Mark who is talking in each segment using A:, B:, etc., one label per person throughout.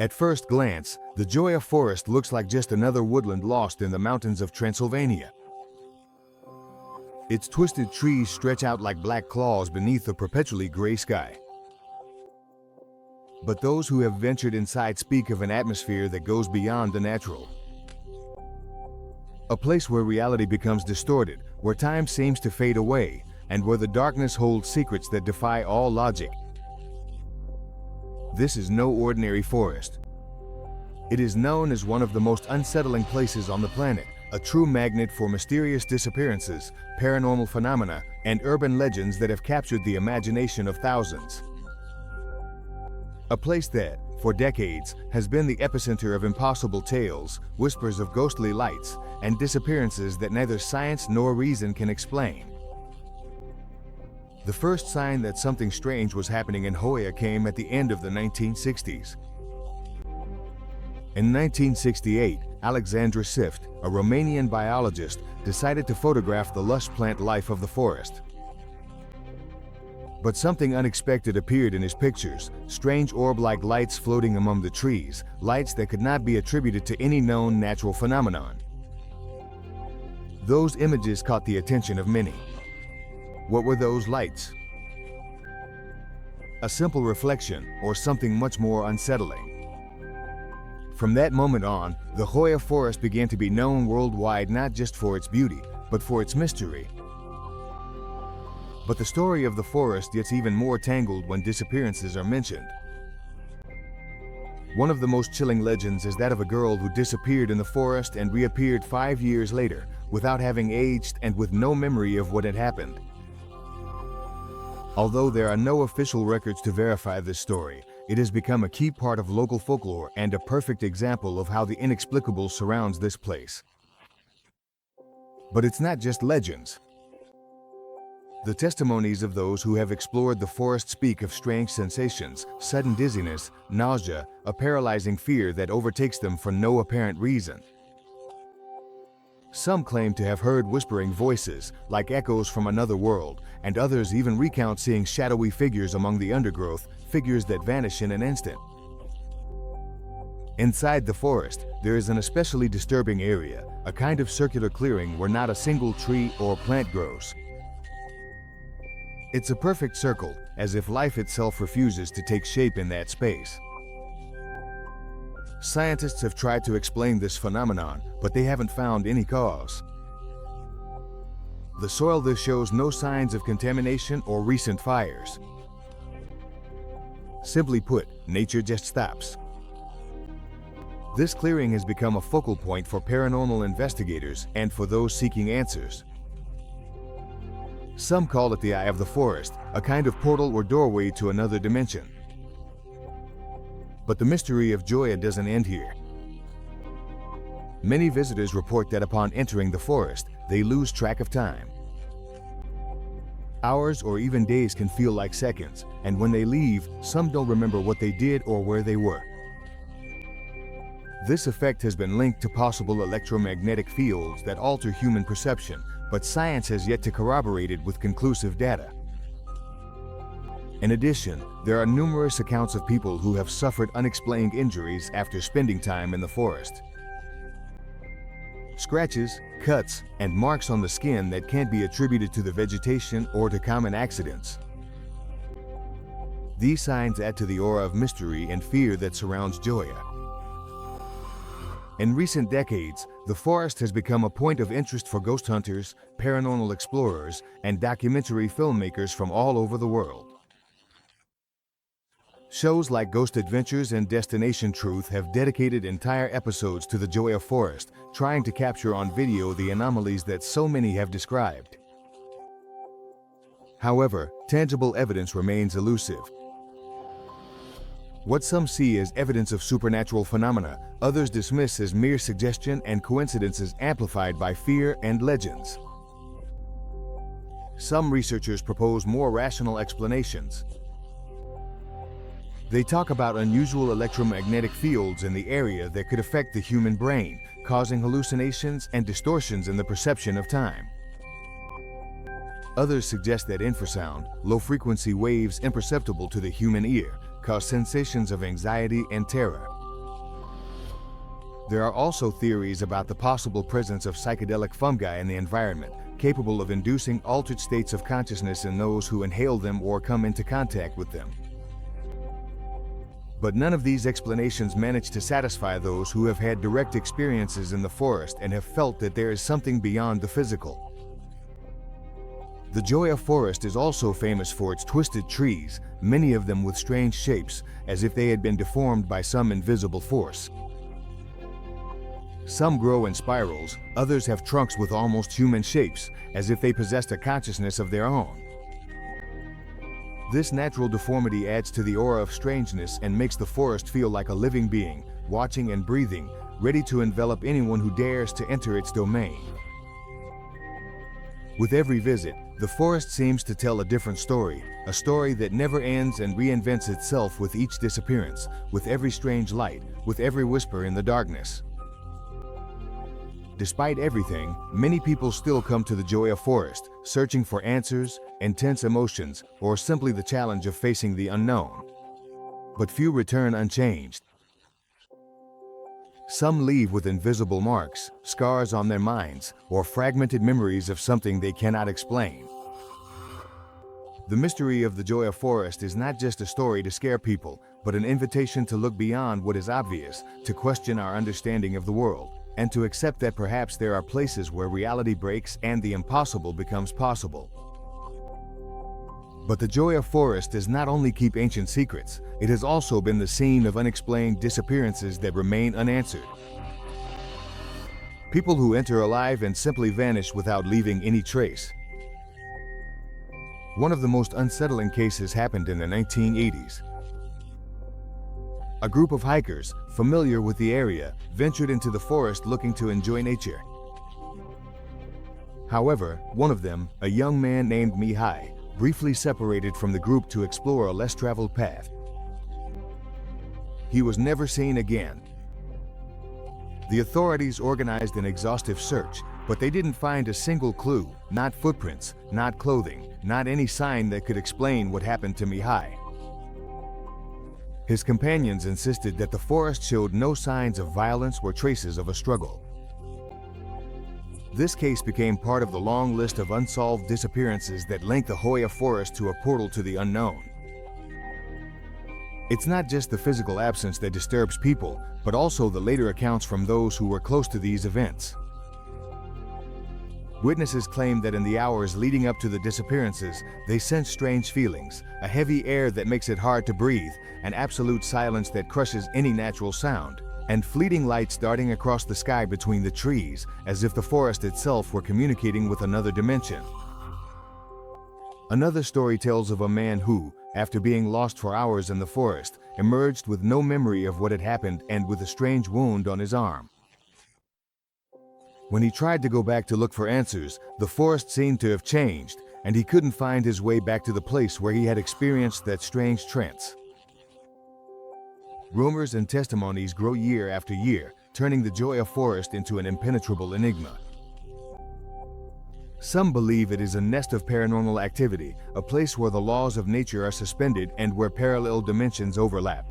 A: At first glance, the Hoia forest looks like just another woodland lost in the mountains of Transylvania. Its twisted trees stretch out like black claws beneath a perpetually gray sky. But those who have ventured inside speak of an atmosphere that goes beyond the natural. A place where reality becomes distorted, where time seems to fade away, and where the darkness holds secrets that defy all logic. This is no ordinary forest. It is known as one of the most unsettling places on the planet, a true magnet for mysterious disappearances, paranormal phenomena, and urban legends that have captured the imagination of thousands. A place that, for decades, has been the epicenter of impossible tales, whispers of ghostly lights, and disappearances that neither science nor reason can explain. The first sign that something strange was happening in Hoia came at the end of the 1960s. In 1968, Alexandra Sift, a Romanian biologist, decided to photograph the lush plant life of the forest. But something unexpected appeared in his pictures, strange orb-like lights floating among the trees, lights that could not be attributed to any known natural phenomenon. Those images caught the attention of many. What were those lights? A simple reflection, or something much more unsettling? From that moment on, the Hoia forest began to be known worldwide not just for its beauty, but for its mystery. But the story of the forest gets even more tangled when disappearances are mentioned. One of the most chilling legends is that of a girl who disappeared in the forest and reappeared 5 years later, without having aged and with no memory of what had happened. Although there are no official records to verify this story, it has become a key part of local folklore and a perfect example of how the inexplicable surrounds this place. But it's not just legends. The testimonies of those who have explored the forest speak of strange sensations, sudden dizziness, nausea, a paralyzing fear that overtakes them for no apparent reason. Some claim to have heard whispering voices, like echoes from another world, and others even recount seeing shadowy figures among the undergrowth, figures that vanish in an instant. Inside the forest, there is an especially disturbing area, a kind of circular clearing where not a single tree or plant grows. It's a perfect circle, as if life itself refuses to take shape in that space. Scientists have tried to explain this phenomenon, but they haven't found any cause. The soil there shows no signs of contamination or recent fires. Simply put, nature just stops. This clearing has become a focal point for paranormal investigators and for those seeking answers. Some call it the eye of the forest, a kind of portal or doorway to another dimension. But the mystery of Hoia doesn't end here. Many visitors report that upon entering the forest, they lose track of time. Hours or even days can feel like seconds, and when they leave, some don't remember what they did or where they were. This effect has been linked to possible electromagnetic fields that alter human perception, but science has yet to corroborate it with conclusive data. In addition, there are numerous accounts of people who have suffered unexplained injuries after spending time in the forest. Scratches, cuts, and marks on the skin that can't be attributed to the vegetation or to common accidents. These signs add to the aura of mystery and fear that surrounds Hoia. In recent decades, the forest has become a point of interest for ghost hunters, paranormal explorers, and documentary filmmakers from all over the world. Shows like Ghost Adventures and Destination Truth have dedicated entire episodes to the Hoia forest, trying to capture on video the anomalies that so many have described. However, tangible evidence remains elusive. What some see as evidence of supernatural phenomena, others dismiss as mere suggestion and coincidences amplified by fear and legends. Some researchers propose more rational explanations. They talk about unusual electromagnetic fields in the area that could affect the human brain, causing hallucinations and distortions in the perception of time. Others suggest that infrasound, low-frequency waves imperceptible to the human ear, cause sensations of anxiety and terror. There are also theories about the possible presence of psychedelic fungi in the environment, capable of inducing altered states of consciousness in those who inhale them or come into contact with them. But none of these explanations manage to satisfy those who have had direct experiences in the forest and have felt that there is something beyond the physical. The Hoia forest is also famous for its twisted trees, many of them with strange shapes, as if they had been deformed by some invisible force. Some grow in spirals, others have trunks with almost human shapes, as if they possessed a consciousness of their own. This natural deformity adds to the aura of strangeness and makes the forest feel like a living being, watching and breathing, ready to envelop anyone who dares to enter its domain. With every visit, the forest seems to tell a different story, a story that never ends and reinvents itself with each disappearance, with every strange light, with every whisper in the darkness. Despite everything, many people still come to the Hoia forest, searching for answers, intense emotions, or simply the challenge of facing the unknown. But few return unchanged. Some leave with invisible marks, scars on their minds, or fragmented memories of something they cannot explain. The mystery of the Hoia forest is not just a story to scare people, but an invitation to look beyond what is obvious, to question our understanding of the world, and to accept that perhaps there are places where reality breaks and the impossible becomes possible. But the Hoia forest does not only keep ancient secrets, it has also been the scene of unexplained disappearances that remain unanswered. People who enter alive and simply vanish without leaving any trace. One of the most unsettling cases happened in the 1980s. A group of hikers, familiar with the area, ventured into the forest looking to enjoy nature. However, one of them, a young man named Mihai, briefly separated from the group to explore a less traveled path. He was never seen again. The authorities organized an exhaustive search, but they didn't find a single clue, not footprints, not clothing, not any sign that could explain what happened to Mihai. His companions insisted that the forest showed no signs of violence or traces of a struggle. This case became part of the long list of unsolved disappearances that link the Hoia forest to a portal to the unknown. It's not just the physical absence that disturbs people, but also the later accounts from those who were close to these events. Witnesses claim that in the hours leading up to the disappearances, they sense strange feelings, a heavy air that makes it hard to breathe, an absolute silence that crushes any natural sound, and fleeting lights darting across the sky between the trees, as if the forest itself were communicating with another dimension. Another story tells of a man who, after being lost for hours in the forest, emerged with no memory of what had happened and with a strange wound on his arm. When he tried to go back to look for answers, the forest seemed to have changed, and he couldn't find his way back to the place where he had experienced that strange trance. Rumors and testimonies grow year after year, turning the Hoia forest into an impenetrable enigma. Some believe it is a nest of paranormal activity, a place where the laws of nature are suspended and where parallel dimensions overlap.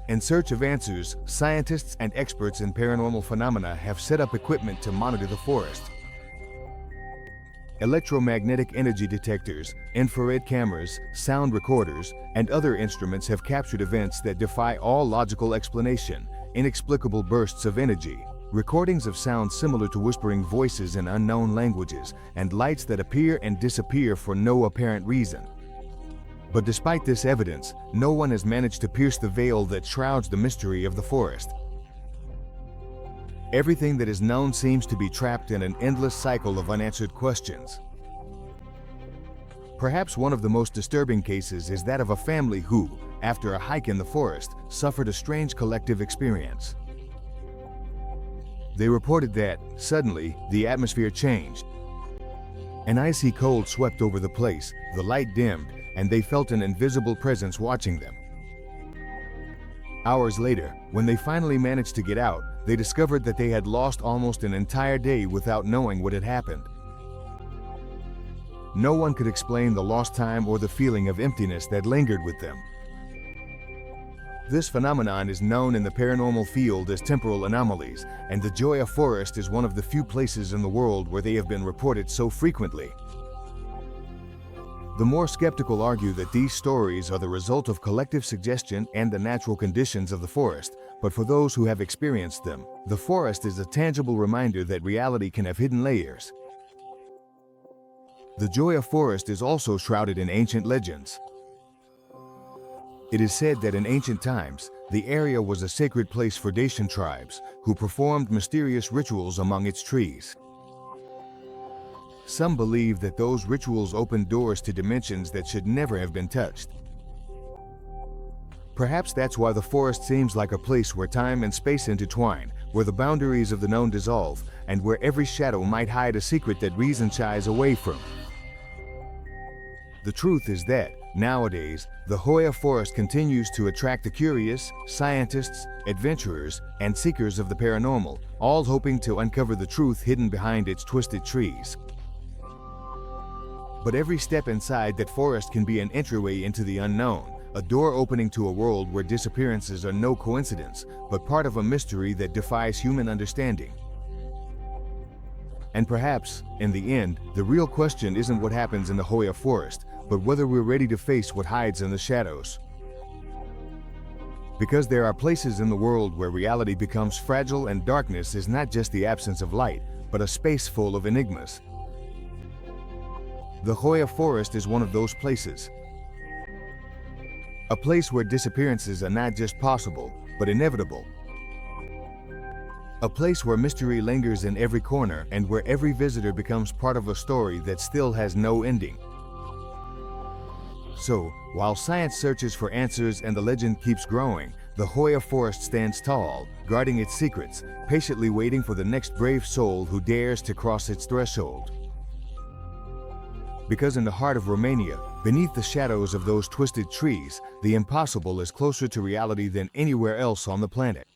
A: In search of answers, scientists and experts in paranormal phenomena have set up equipment to monitor the forest. Electromagnetic energy detectors, infrared cameras, sound recorders, and other instruments have captured events that defy all logical explanation, inexplicable bursts of energy, recordings of sounds similar to whispering voices in unknown languages, and lights that appear and disappear for no apparent reason. But despite this evidence, no one has managed to pierce the veil that shrouds the mystery of the forest. Everything that is known seems to be trapped in an endless cycle of unanswered questions. Perhaps one of the most disturbing cases is that of a family who, after a hike in the forest, suffered a strange collective experience. They reported that, suddenly, the atmosphere changed. An icy cold swept over the place, the light dimmed, and they felt an invisible presence watching them. Hours later, when they finally managed to get out, they discovered that they had lost almost an entire day without knowing what had happened. No one could explain the lost time or the feeling of emptiness that lingered with them. This phenomenon is known in the paranormal field as temporal anomalies, and the Hoia forest is one of the few places in the world where they have been reported so frequently. The more skeptical argue that these stories are the result of collective suggestion and the natural conditions of the forest, but for those who have experienced them, the forest is a tangible reminder that reality can have hidden layers. The Hoia forest is also shrouded in ancient legends. It is said that in ancient times, the area was a sacred place for Dacian tribes, who performed mysterious rituals among its trees. Some believe that those rituals opened doors to dimensions that should never have been touched. Perhaps that's why the forest seems like a place where time and space intertwine, where the boundaries of the known dissolve, and where every shadow might hide a secret that reason shies away from. The truth is that, nowadays, the Hoia forest continues to attract the curious, scientists, adventurers, and seekers of the paranormal, all hoping to uncover the truth hidden behind its twisted trees. But every step inside that forest can be an entryway into the unknown, a door opening to a world where disappearances are no coincidence, but part of a mystery that defies human understanding. And perhaps, in the end, the real question isn't what happens in the Hoia forest, but whether we're ready to face what hides in the shadows. Because there are places in the world where reality becomes fragile and darkness is not just the absence of light, but a space full of enigmas. The Hoia forest is one of those places. A place where disappearances are not just possible, but inevitable. A place where mystery lingers in every corner and where every visitor becomes part of a story that still has no ending. So, while science searches for answers and the legend keeps growing, the Hoia forest stands tall, guarding its secrets, patiently waiting for the next brave soul who dares to cross its threshold. Because in the heart of Romania, beneath the shadows of those twisted trees, the impossible is closer to reality than anywhere else on the planet.